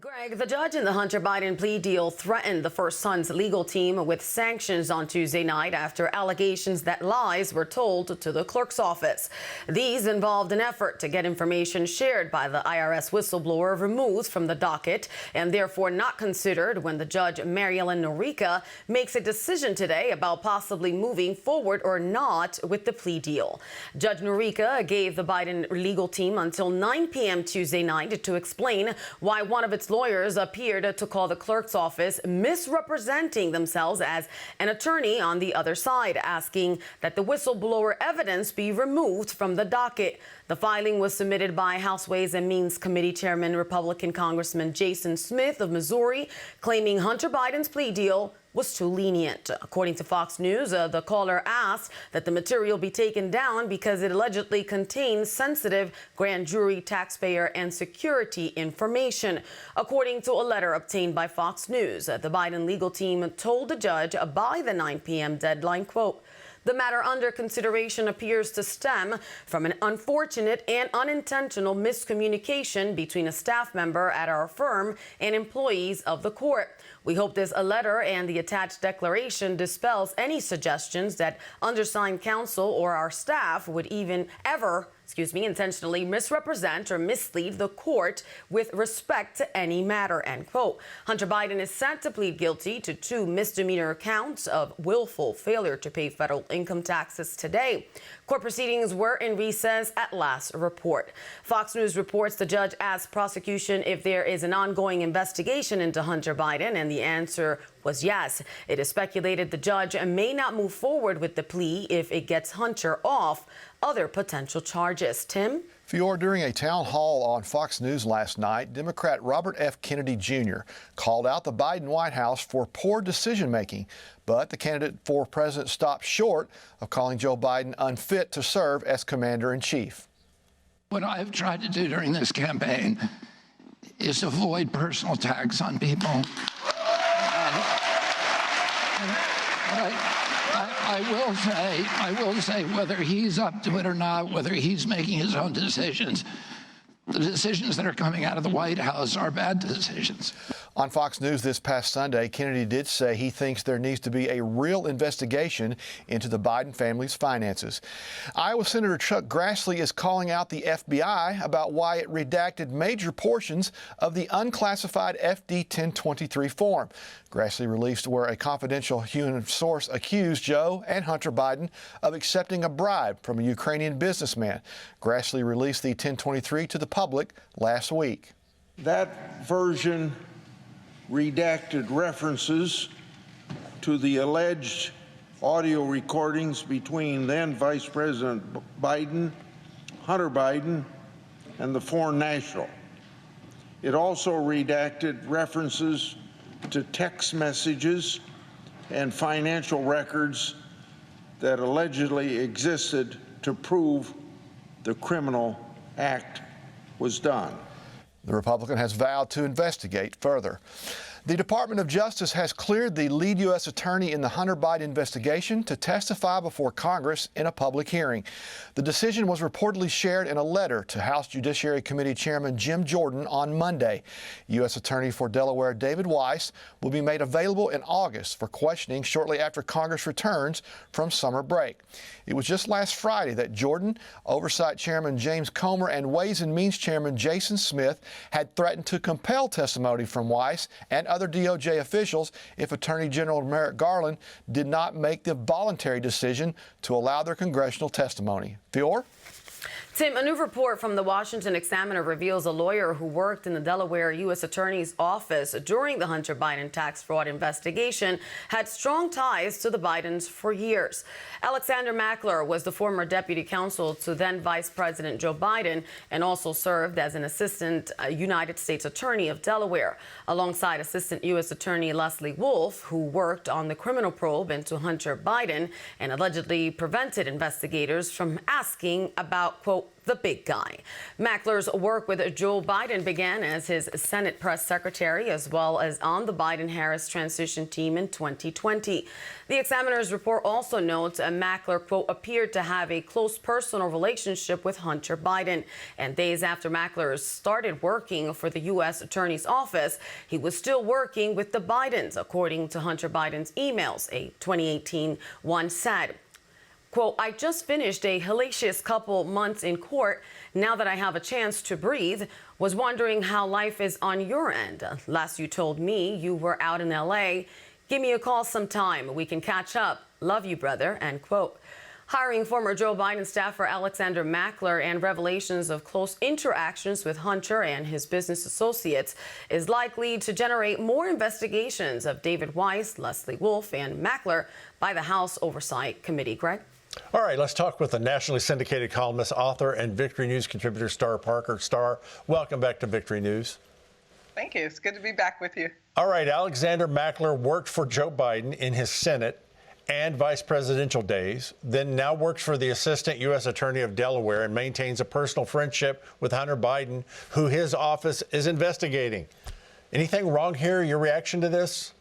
Greg, the judge in the Hunter Biden plea deal threatened the first son's legal team with sanctions on Tuesday night after allegations that lies were told to the clerk's office. These involved an effort to get information shared by the IRS whistleblower removed from the docket and therefore not considered when the judge, Mary Ellen Norica, makes a decision today about possibly moving forward or not with the plea deal. Judge Norica gave the Biden legal team until 9 p.m. Tuesday night to explain why one of its lawyers appeared to call the clerk's office, misrepresenting themselves as an attorney on the other side, asking that the whistleblower evidence be removed from the docket. The filing was submitted by House Ways and Means Committee Chairman Republican Congressman Jason Smith of Missouri, claiming Hunter Biden's plea deal was too lenient. According to Fox News, the caller asked that the material be taken down because it allegedly contains sensitive grand jury, taxpayer, and security information. According to a letter obtained by Fox News, the Biden legal team told the judge by the 9 p.m. deadline, quote, "The matter under consideration appears to stem from an unfortunate and unintentional miscommunication between a staff member at our firm and employees of the court. We hope this letter and the attached declaration dispels any suggestions that undersigned counsel or our staff would intentionally misrepresent or mislead the court with respect to any matter," end quote. Hunter Biden is set to plead guilty to 2 misdemeanor counts of willful failure to pay federal income taxes today. Court proceedings were in recess at last report. Fox News reports the judge asked prosecution if there is an ongoing investigation into Hunter Biden, and the answer was yes. It is speculated the judge may not move forward with the plea if it gets Hunter off other potential charges. Tim? Fior, during a town hall on Fox News last night, Democrat Robert F. Kennedy Jr. called out the Biden White House for poor decision-making, but the candidate for president stopped short of calling Joe Biden unfit to serve as commander-in-chief. What I've tried to do during this campaign is avoid personal attacks on people. I will say, whether he's up to it or not, whether he's making his own decisions, the decisions that are coming out of the White House are bad decisions. On Fox News this past Sunday, Kennedy did say he thinks there needs to be a real investigation into the Biden family's finances. Iowa Senator Chuck Grassley is calling out the FBI about why it redacted major portions of the unclassified FD 1023 form. Grassley released where a confidential human source accused Joe and Hunter Biden of accepting a bribe from a Ukrainian businessman. Grassley released the 1023 to the public last week. That version redacted references to the alleged audio recordings between then Vice President Biden, Hunter Biden, and the foreign national. It also redacted references to text messages and financial records that allegedly existed to prove the criminal act was done. The Republican has vowed to investigate further. The Department of Justice has cleared the lead U.S. attorney in the Hunter Biden investigation to testify before Congress in a public hearing. The decision was reportedly shared in a letter to House Judiciary Committee Chairman Jim Jordan on Monday. U.S. Attorney for Delaware David Weiss will be made available in August for questioning shortly after Congress returns from summer break. It was just last Friday that Jordan, Oversight Chairman James Comer, and Ways and Means Chairman Jason Smith had threatened to compel testimony from Weiss and other DOJ officials if Attorney General Merrick Garland did not make the voluntary decision to allow their congressional testimony. Fior? Tim, a new report from the Washington Examiner reveals a lawyer who worked in the Delaware U.S. Attorney's office during the Hunter Biden tax fraud investigation had strong ties to the Bidens for years. Alexander Mackler was the former deputy counsel to then Vice President Joe Biden and also served as an assistant United States Attorney of Delaware, alongside Assistant U.S. Attorney Leslie Wolf, who worked on the criminal probe into Hunter Biden and allegedly prevented investigators from asking about, quote, quote, the big guy. Mackler's work with Joe Biden began as his Senate press secretary, as well as on the Biden-Harris transition team in 2020. The Examiner's report also notes Mackler, quote, appeared to have a close personal relationship with Hunter Biden. And days after Mackler started working for the U.S. Attorney's Office, he was still working with the Bidens, according to Hunter Biden's emails, a 2018 one said. Quote, I just finished a hellacious couple months in court. Now that I have a chance to breathe, was wondering how life is on your end. Last you told me you were out in L.A. Give me a call sometime. We can catch up. Love you, brother, end quote. Hiring former Joe Biden staffer Alexander Mackler and revelations of close interactions with Hunter and his business associates is likely to generate more investigations of David Weiss, Leslie Wolf, and Mackler by the House Oversight Committee. Greg? All right, let's talk with the nationally syndicated columnist, author, and Victory News contributor, Star Parker. Star, welcome back to Victory News. Thank you. It's good to be back with you. All right, Alexander Mackler worked for Joe Biden in his Senate and vice presidential days, then now works for the Assistant U.S. Attorney of Delaware and maintains a personal friendship with Hunter Biden, who his office is investigating. Anything wrong here? Your reaction to this?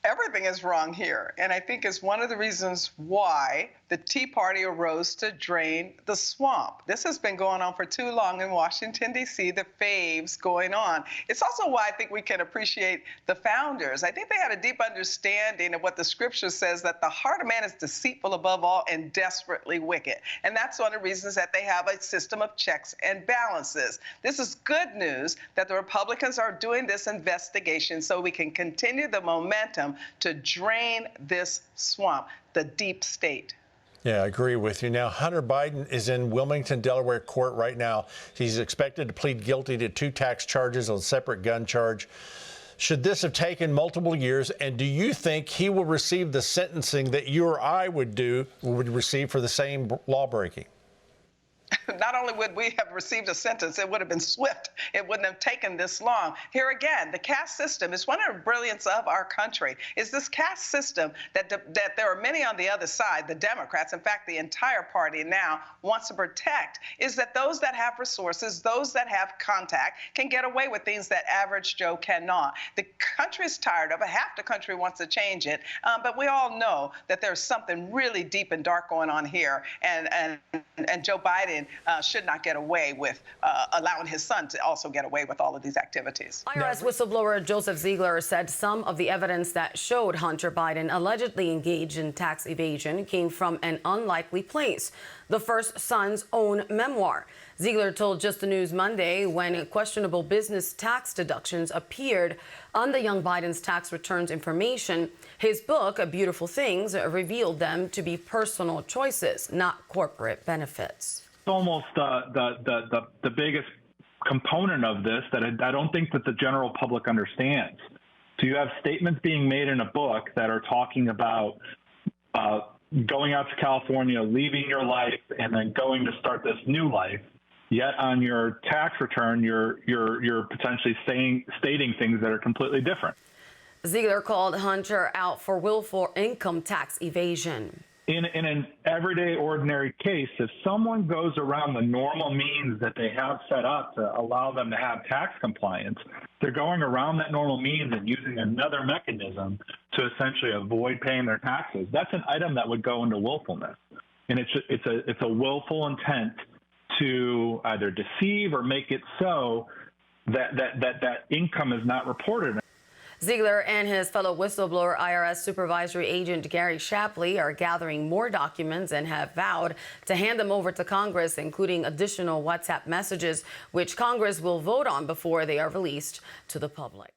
Everything is wrong here, and I think it's one of the reasons why the Tea Party arose to drain the swamp. This has been going on for too long in Washington, D.C., the faves going on. It's also why I think we can appreciate the founders. I think they had a deep understanding of what the scripture says, that the heart of man is deceitful above all and desperately wicked. And that's one of the reasons that they have a system of checks and balances. This is good news that the Republicans are doing this investigation so we can continue the momentum to drain this swamp, the deep state. Yeah, I agree with you. Now, Hunter Biden is in Wilmington, Delaware court right now. He's expected to plead guilty to 2 tax charges, a separate gun charge. Should this have taken multiple years? And do you think he will receive the sentencing that you or I would receive for the same lawbreaking? Not only would we have received a sentence, it would have been swift. It wouldn't have taken this long. Here again, the caste system is one of the brilliance of our country, is this caste system that there are many on the other side, the Democrats, in fact, the entire party now wants to protect, is that those that have resources, those that have contact, can get away with things that average Joe cannot. The country is tired of it. Half the country wants to change it, but we all know that there's something really deep and dark going on here, and Joe Biden should not get away with allowing his son to also get away with all of these activities. IRS whistleblower Joseph Ziegler said some of the evidence that showed Hunter Biden allegedly engaged in tax evasion came from an unlikely place, the first son's own memoir. Ziegler told Just the News Monday when questionable business tax deductions appeared on the young Biden's tax returns information, his book, Beautiful Things, revealed them to be personal choices, not corporate benefits. Almost the biggest component of this that I don't think that the general public understands. So you have statements being made in a book that are talking about going out to California, leaving your life, and then going to start this new life. Yet on your tax return, you're potentially stating things that are completely different. Ziegler called Hunter out for willful income tax evasion. In an everyday, ordinary case, if someone goes around the normal means that they have set up to allow them to have tax compliance, they're going around that normal means and using another mechanism to essentially avoid paying their taxes. That's an item that would go into willfulness. And it's a willful intent to either deceive or make it so that income is not reported. Ziegler and his fellow whistleblower IRS supervisory agent Gary Shapley are gathering more documents and have vowed to hand them over to Congress, including additional WhatsApp messages, which Congress will vote on before they are released to the public.